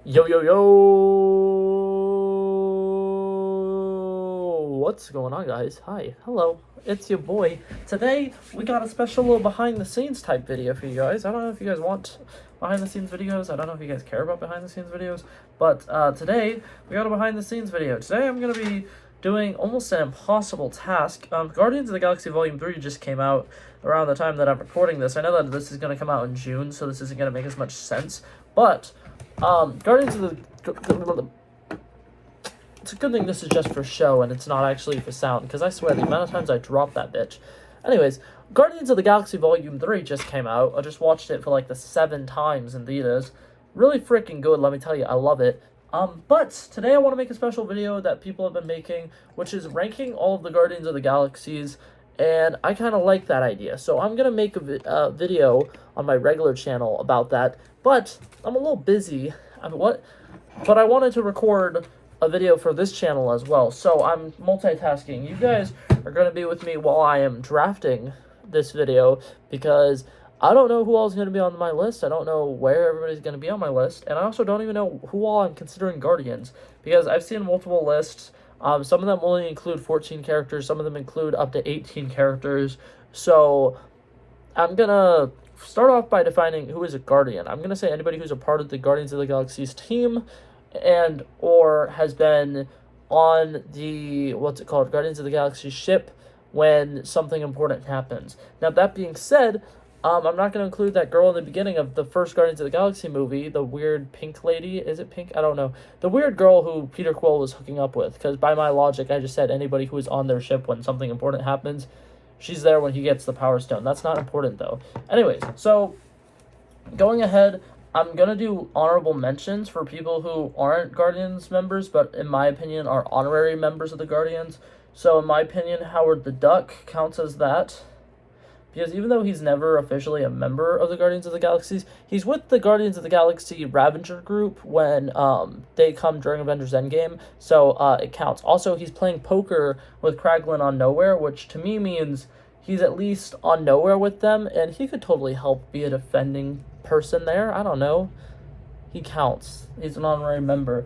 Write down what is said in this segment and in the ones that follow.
Yo, yo, yo! What's going on, guys? Hi, hello, it's your boy. Today, we got a special little behind-the-scenes type video for you guys. I don't know if you guys want behind-the-scenes videos. I don't know if you guys care about behind-the-scenes videos. But today, we got a behind-the-scenes video. Today, I'm going to be doing almost an impossible task. Guardians of the Galaxy Volume 3 just came out around the time that I'm recording this. I know that this is going to come out in June, so this isn't going to make as much sense. But Guardians of the... It's a good thing this is just for show and it's not actually for sound, because I swear the amount of times I dropped that bitch. Anyways, Guardians of the Galaxy Volume 3 just came out. I just watched it for like the 7 times in theaters. Really freaking good, let me tell you, I love it. But today I want to make a special video that people have been making, which is ranking all of the Guardians of the Galaxies, and I kind of like that idea. So I'm going to make a video on my regular channel about that, but I'm a little busy. But I wanted to record a video for this channel as well, so I'm multitasking. You guys are going to be with me while I am drafting this video, because I don't know who all is going to be on my list. I don't know where everybody's going to be on my list, and I also don't even know who all I'm considering Guardians, because I've seen multiple lists. Some of them only include 14 characters, some of them include up to 18 characters, so I'm going to start off by defining who is a Guardian. I'm going to say anybody who's a part of the Guardians of the Galaxy's team, and or has been on the, Guardians of the Galaxy ship when something important happens. Now, that being said, I'm not going to include that girl in the beginning of the first Guardians of the Galaxy movie, the weird pink lady. Is it pink? I don't know. The weird girl who Peter Quill was hooking up with, because by my logic, I just said anybody who is on their ship when something important happens. She's there when he gets the Power Stone. That's not important, though. Anyways, so going ahead, I'm going to do honorable mentions for people who aren't Guardians members, but in my opinion are honorary members of the Guardians. So in my opinion, Howard the Duck counts as that, because even though he's never officially a member of the Guardians of the Galaxies, he's with the Guardians of the Galaxy Ravager group when they come during Avengers Endgame, so it counts. Also, he's playing poker with Kraglin on Nowhere, which to me means he's at least on Nowhere with them, and he could totally help be a defending person there. I don't know. He counts. He's an honorary member.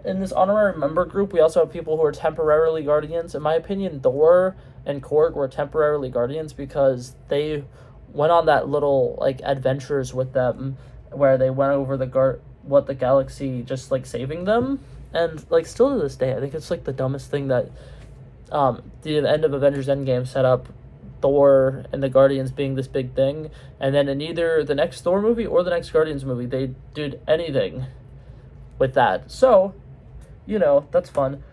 In this honorary member group, we also have people who are temporarily Guardians. In my opinion, Thor and Korg were temporarily Guardians because they went on that little adventures with them where they went over the galaxy, just saving them, and still to this day I think it's the dumbest thing that the end of Avengers Endgame set up Thor and the Guardians being this big thing, and then in either the next Thor movie or the next Guardians movie they did anything with that. So, that's fun.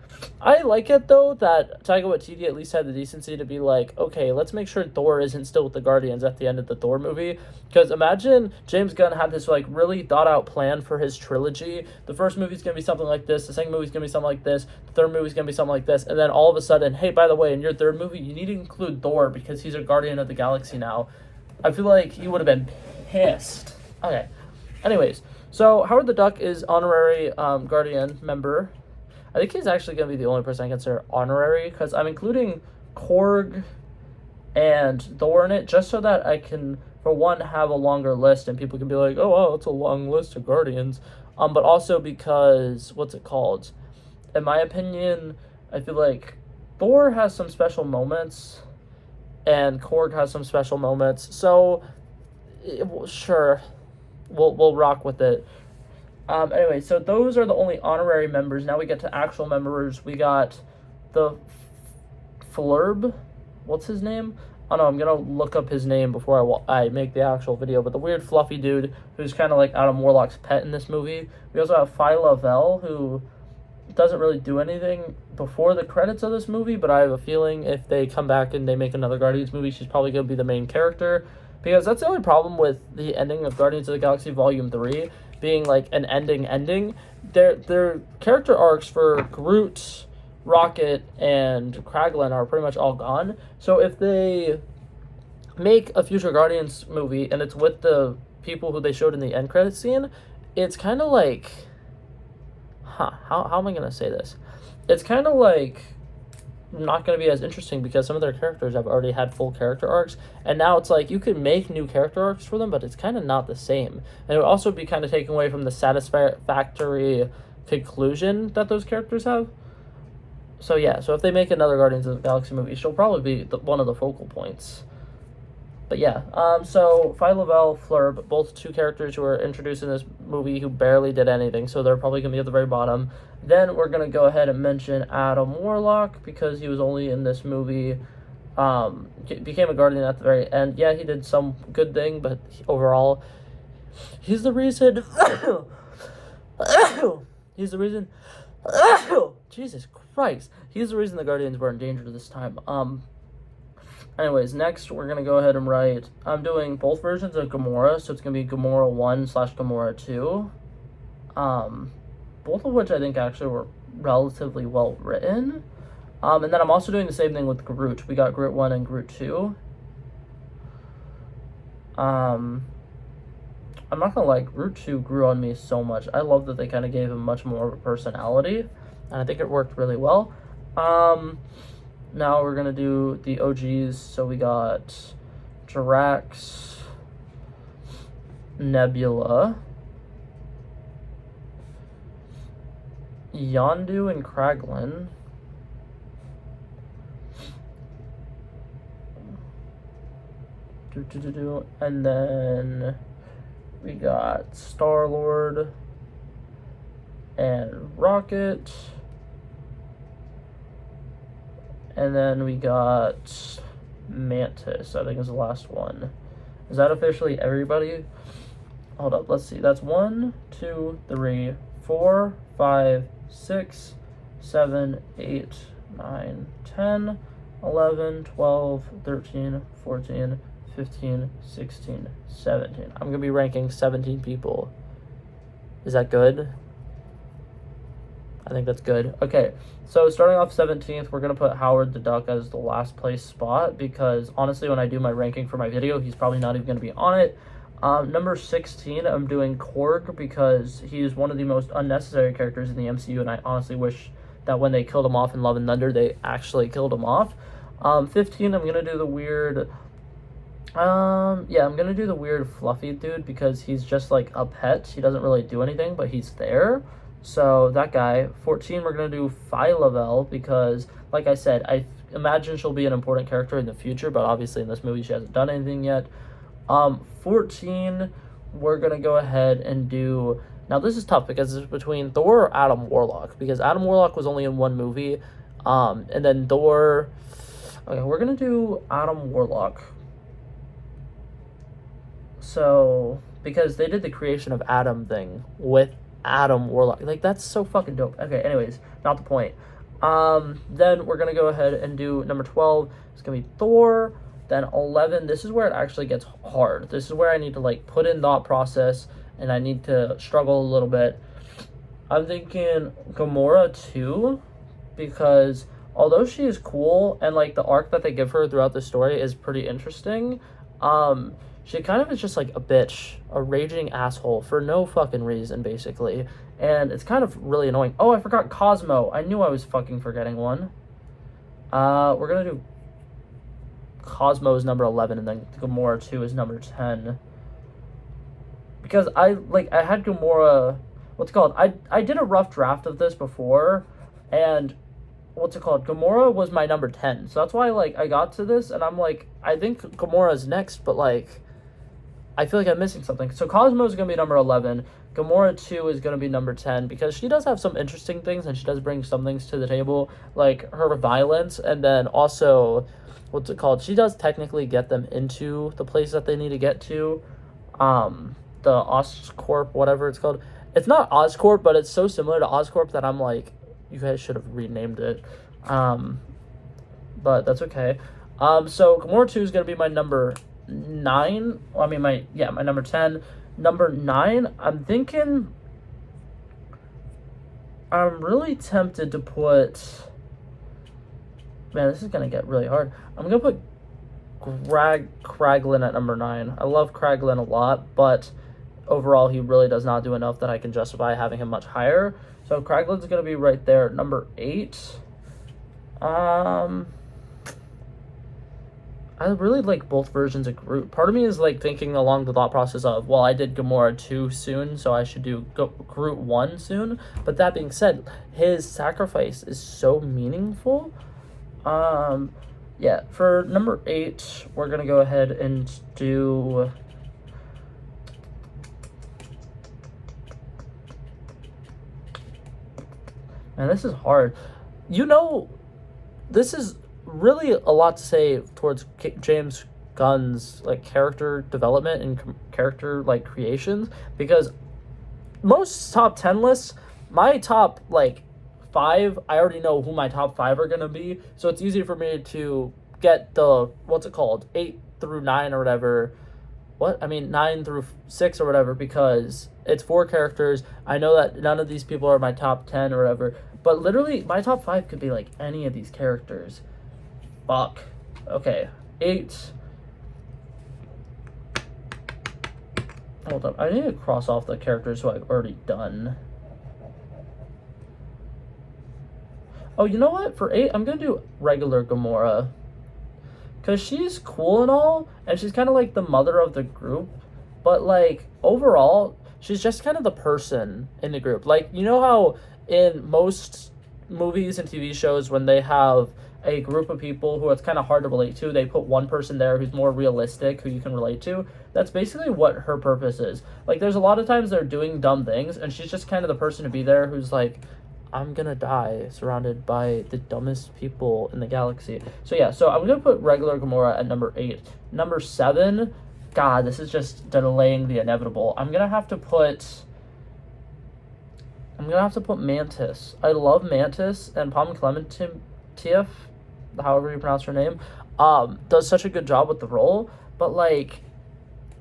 I like it, though, that Taika Waititi at least had the decency to be like, okay, let's make sure Thor isn't still with the Guardians at the end of the Thor movie. Because imagine James Gunn had this, really thought-out plan for his trilogy. The first movie's going to be something like this, the second movie's going to be something like this, the third movie's going to be something like this, and then all of a sudden, hey, by the way, in your third movie, you need to include Thor because he's a Guardian of the Galaxy now. I feel like he would have been pissed. Okay. Anyways, so Howard the Duck is honorary Guardian member. I think he's actually going to be the only person I consider honorary, because I'm including Korg and Thor in it, just so that I can, for one, have a longer list, and people can be like, oh, wow, it's a long list of Guardians. But also because, in my opinion, I feel like Thor has some special moments, and Korg has some special moments, so, sure, we'll rock with it. Anyway, so those are the only honorary members. Now we get to actual members. We got the Flurb. What's his name? Oh, no, I'm going to look up his name before I make the actual video. But the weird fluffy dude who's kind of like Adam Warlock's pet in this movie. We also have Phyla Vel, who doesn't really do anything before the credits of this movie. But I have a feeling if they come back and they make another Guardians movie, she's probably going to be the main character. Because that's the only problem with the ending of Guardians of the Galaxy Volume 3. Being an ending. Their character arcs for Groot, Rocket, and Kraglin are pretty much all gone. So if they make a future Guardians movie and it's with the people who they showed in the end credits scene, it's kind of how am I going to say this? It's kind of not going to be as interesting because some of their characters have already had full character arcs, and now it's like you can make new character arcs for them, but it's kind of not the same. And it would also be kind of taken away from the satisfactory conclusion that those characters have. So yeah, so if they make another Guardians of the Galaxy movie, she'll probably be one of the focal points. But yeah, so Phi Lavelle, Flurb, both two characters who were introduced in this movie who barely did anything, so they're probably going to be at the very bottom. Then we're going to go ahead and mention Adam Warlock, because he was only in this movie, became a Guardian at the very end. Yeah, he did some good thing, but overall, he's the reason... he's the reason... Jesus Christ. He's the reason the Guardians were in danger this time. Anyways, next we're going to go ahead and write... I'm doing both versions of Gamora, so it's going to be Gamora 1/Gamora 2. Both of which I think actually were relatively well written. And then I'm also doing the same thing with Groot. We got Groot 1 and Groot 2. I'm not gonna lie, Groot 2 grew on me so much. I love that they kind of gave him much more of a personality, and I think it worked really well. Now we're gonna do the OGs. So we got Drax, Nebula, Yondu and Kraglin, and then we got Star-Lord and Rocket, and then we got Mantis, I think is the last one. Is that officially everybody? Hold up, let's see. That's 1, 2, 3, 4, 5, 6, 7, 8, 9, 10, 11, 12, 13, 14, 15, 16, 17. I'm going to be ranking 17 people. Is that good? I think that's good. Okay, so starting off 17th, we're going to put Howard the Duck as the last place spot, because honestly, when I do my ranking for my video, he's probably not even going to be on it. Number 16, I'm doing Korg, because he's one of the most unnecessary characters in the MCU, and I honestly wish that when they killed him off in Love and Thunder, they actually killed him off. 15, I'm going to do the weird... I'm going to do the weird fluffy dude, because he's just like a pet. He doesn't really do anything, but he's there. So that guy. 14, we're going to do Phi Lavelle, because, like I said, I imagine she'll be an important character in the future, but obviously in this movie she hasn't done anything yet. 14, we're going to go ahead and do... Now, this is tough, because it's between Thor or Adam Warlock, because Adam Warlock was only in one movie, and then Thor... Okay, we're going to do Adam Warlock. So, because they did the creation of Adam thing with Adam Warlock. Like, that's so fucking dope. Okay, anyways, not the point. Then we're going to go ahead and do number 12. It's going to be Thor. Then 11, this is where it actually gets hard. This is where I need to, like, put in thought process, and I need to struggle a little bit. I'm thinking Gamora 2, because although she is cool, and, like, the arc that they give her throughout the story is pretty interesting, she kind of is just like a bitch, a raging asshole for no fucking reason, basically. And it's kind of really annoying. Oh, I forgot Cosmo. I knew I was fucking forgetting one. We're going to do Cosmo is number 11, and then Gamora 2 is number 10. Because I had Gamora, what's it called? I did a rough draft of this before, and what's it called? Gamora was my number 10. So that's why, like, I got to this, and I'm like, I think Gamora's next, but, like, I feel like I'm missing something. So Cosmo is going to be number 11. Gamora 2 is going to be number 10, because she does have some interesting things, and she does bring some things to the table, like her violence, and then also, what's it called? She does technically get them into the place that they need to get to. The Oscorp, whatever it's called. It's not Oscorp, but it's so similar to Oscorp that I'm like, you guys should have renamed it. But that's okay. So Gamora 2 is going to be my number 9. I mean, my number 10. Number 9, I'm thinking... I'm really tempted to put... Man, this is going to get really hard. I'm going to put Kraglin at number 9. I love Kraglin a lot, but overall he really does not do enough that I can justify having him much higher. So Kraglin's going to be right there at number 8. Um, I really like both versions of Groot. Part of me is like thinking along the thought process of, well, I did Gamora 2 soon, so I should do Groot 1 soon. But that being said, his sacrifice is so meaningful. Yeah, for number 8, we're gonna go ahead and do. Man, this is hard. You know, this is really a lot to say towards James Gunn's like character development and character like creations, because most top 10 lists, my top like 5, I already know who my top 5 are going to be, so it's easy for me to get the, what's it called, 8 through 9 or whatever, 9 through 6 or whatever, because it's 4 characters. I know that none of these people are my top 10 or whatever, but literally my top 5 could be like any of these characters. Fuck. Okay, 8. Hold up, I need to cross off the characters who I've already done. Oh, you know what? For 8, I'm gonna do regular Gamora. Because she's cool and all, and she's kind of like the mother of the group, but like overall, she's just kind of the person in the group. Like, you know how in most movies and TV shows, when they have a group of people who it's kind of hard to relate to, they put one person there who's more realistic, who you can relate to. That's basically what her purpose is. Like, there's a lot of times they're doing dumb things, and she's just kind of the person to be there who's like, I'm gonna die surrounded by the dumbest people in the galaxy. So yeah, so I'm gonna put regular Gamora at number 8. Number 7, God, this is just delaying the inevitable. I'm gonna have to put Mantis. I love Mantis, and Palm Clementieff, however you pronounce her name, does such a good job with the role. But like,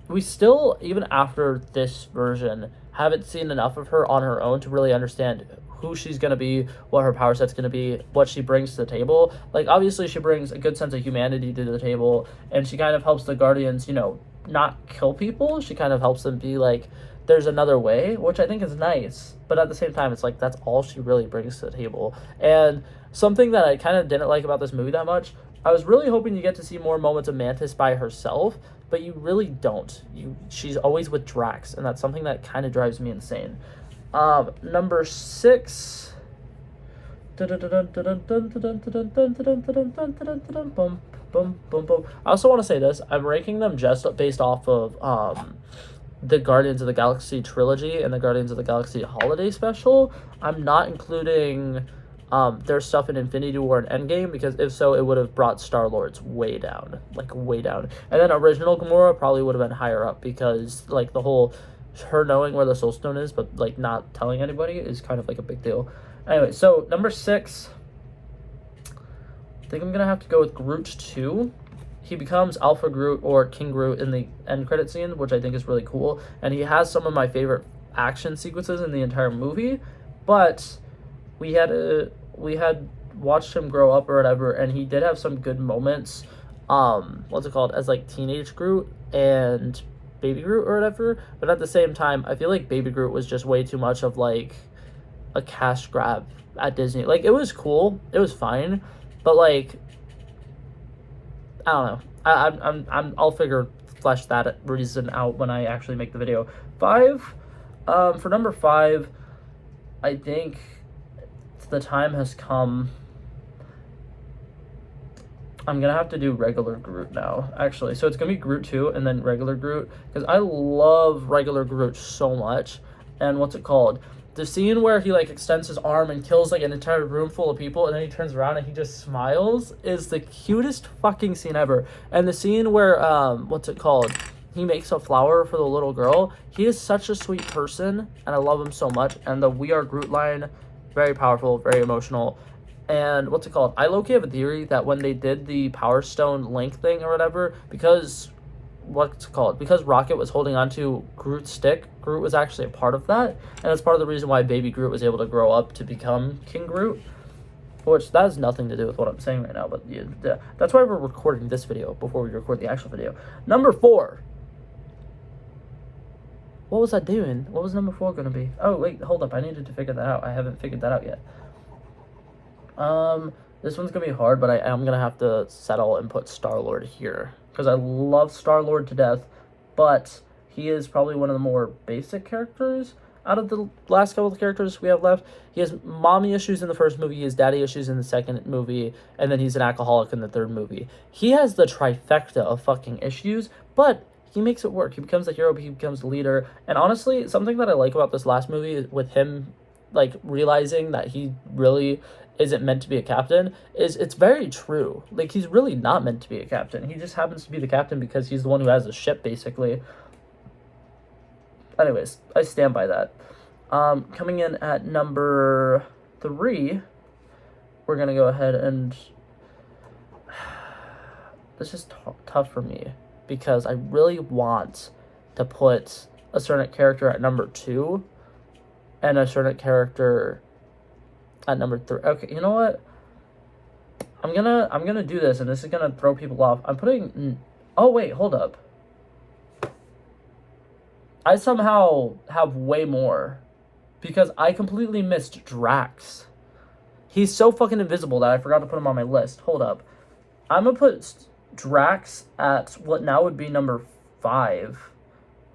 we still, even after this version, haven't seen enough of her on her own to really understand who she's going to be, what her power set's going to be, what she brings to the table. Like, obviously, she brings a good sense of humanity to the table, and she kind of helps the Guardians, you know, not kill people. She kind of helps them be like, there's another way, which I think is nice. But at the same time, it's like, that's all she really brings to the table. And something that I kind of didn't like about this movie that much, I was really hoping you get to see more moments of Mantis by herself, but you really don't. She's always with Drax, and that's something that kind of drives me insane. Number 6. I also want to say this. I'm ranking them just based off of the Guardians of the Galaxy trilogy and the Guardians of the Galaxy holiday special. I'm not including their stuff in Infinity War and Endgame, because if so, it would have brought Star-Lord's way down. Like, way down. And then original Gamora probably would have been higher up, because, like, the whole her knowing where the Soul Stone is, but, like, not telling anybody is kind of, like, a big deal. Anyway, so, number 6. I think I'm gonna have to go with Groot 2. He becomes Alpha Groot or King Groot in the end credit scene, which I think is really cool. And he has some of my favorite action sequences in the entire movie, but we had watched him grow up or whatever, and he did have some good moments, as like teenage Groot and Baby Groot or whatever. But at the same time, I feel like Baby Groot was just way too much of like a cash grab at Disney. Like, it was cool, it was fine, but like, I don't know. I'll flesh that reason out when I actually make the video. 5, for number 5, I think the time has come. I'm gonna have to do regular Groot now, actually. So it's gonna be Groot 2 and then regular Groot, because I love regular Groot so much. And what's it called? The scene where he like extends his arm and kills like an entire room full of people, and then he turns around and he just smiles, is the cutest fucking scene ever. And the scene where he makes a flower for the little girl. He is such a sweet person, and I love him so much. And the "We Are Groot" line, very powerful, very emotional. And I low-key have a theory that when they did the Power Stone link thing or whatever, because Rocket was holding onto Groot's stick, Groot was actually a part of that, and that's part of the reason why Baby Groot was able to grow up to become King Groot, which that has nothing to do with what I'm saying right now, but yeah, that's why we're recording this video before we record the actual video. Number 4. What was I doing? What was number 4 going to be? Oh, wait, hold up. I needed to figure that out. I haven't figured that out yet. This one's gonna be hard, but I am gonna have to settle and put Star-Lord here because I love Star-Lord to death, but he is probably one of the more basic characters out of the last couple of characters we have left. He has mommy issues in the first movie, he has daddy issues in the second movie, and then he's an alcoholic in the third movie. He has the trifecta of fucking issues, but he makes it work. He becomes the hero, he becomes the leader, and honestly, something that I like about this last movie is with him, like, realizing that he really isn't meant to be a captain is it's very true. Like, he's really not meant to be a captain. He just happens to be the captain because he's the one who has the ship, basically. Anyways, I stand by that. Coming in at number 3, we're gonna go ahead and this is tough for me because I really want to put a certain character at number 2 and a certain character at number 3. Okay, you know what? I'm gonna do this, and this is gonna throw people off. I'm putting. Oh wait, hold up. I somehow have way more because I completely missed Drax. He's so fucking invisible that I forgot to put him on my list. Hold up. I'm gonna put Drax at what now would be number 5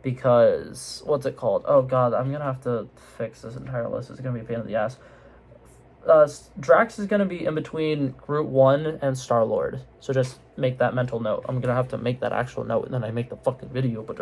because what's it called? Oh god, I'm gonna have to fix this entire list. It's gonna be a pain in the ass. Drax is gonna be in between Groot 1 and Star-Lord. So just make that mental note. I'm gonna have to make that actual note and then I make the fucking video, but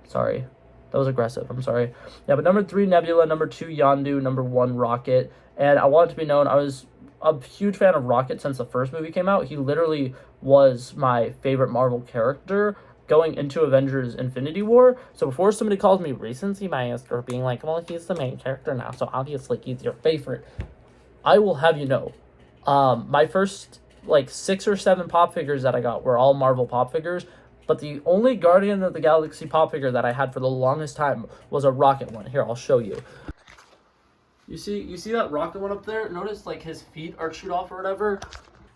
sorry. That was aggressive. I'm sorry. Yeah, but number 3, Nebula. Number 2, Yondu. Number 1, Rocket. And I want it to be known, I was a huge fan of Rocket since the first movie came out. He literally was my favorite Marvel character going into Avengers Infinity War. So before somebody calls me recency biased or being like, well, he's the main character now, so obviously he's your favorite, I will have you know, my first, 6 or 7 pop figures that I got were all Marvel pop figures. But the only Guardian of the Galaxy pop figure that I had for the longest time was a Rocket one. Here, I'll show you. You see that Rocket one up there? Notice, his feet are chewed off or whatever?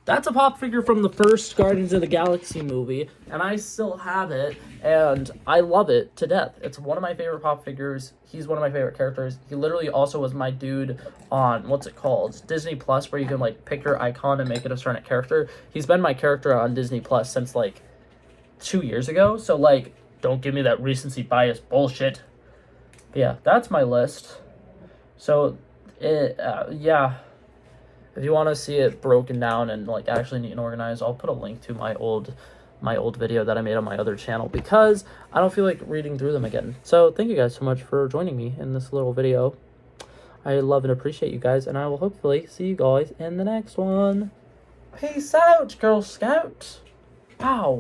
That's a pop figure from the first Guardians of the Galaxy movie, and I still have it, and I love it to death. It's one of my favorite pop figures. He's one of my favorite characters. He literally also was my dude on, what's it called? Disney Plus, where you can, pick your icon and make it a certain character. He's been my character on Disney Plus since, 2 years ago, so don't give me that recency bias bullshit. But yeah, that's my list. So yeah, if you want to see it broken down and actually neat and organized, I'll put a link to my old video that I made on my other channel because I don't feel like reading through them again. So thank you guys so much for joining me in this little video. I love and appreciate you guys, and I will hopefully see you guys in the next one. Peace out, Girl Scout. Wow.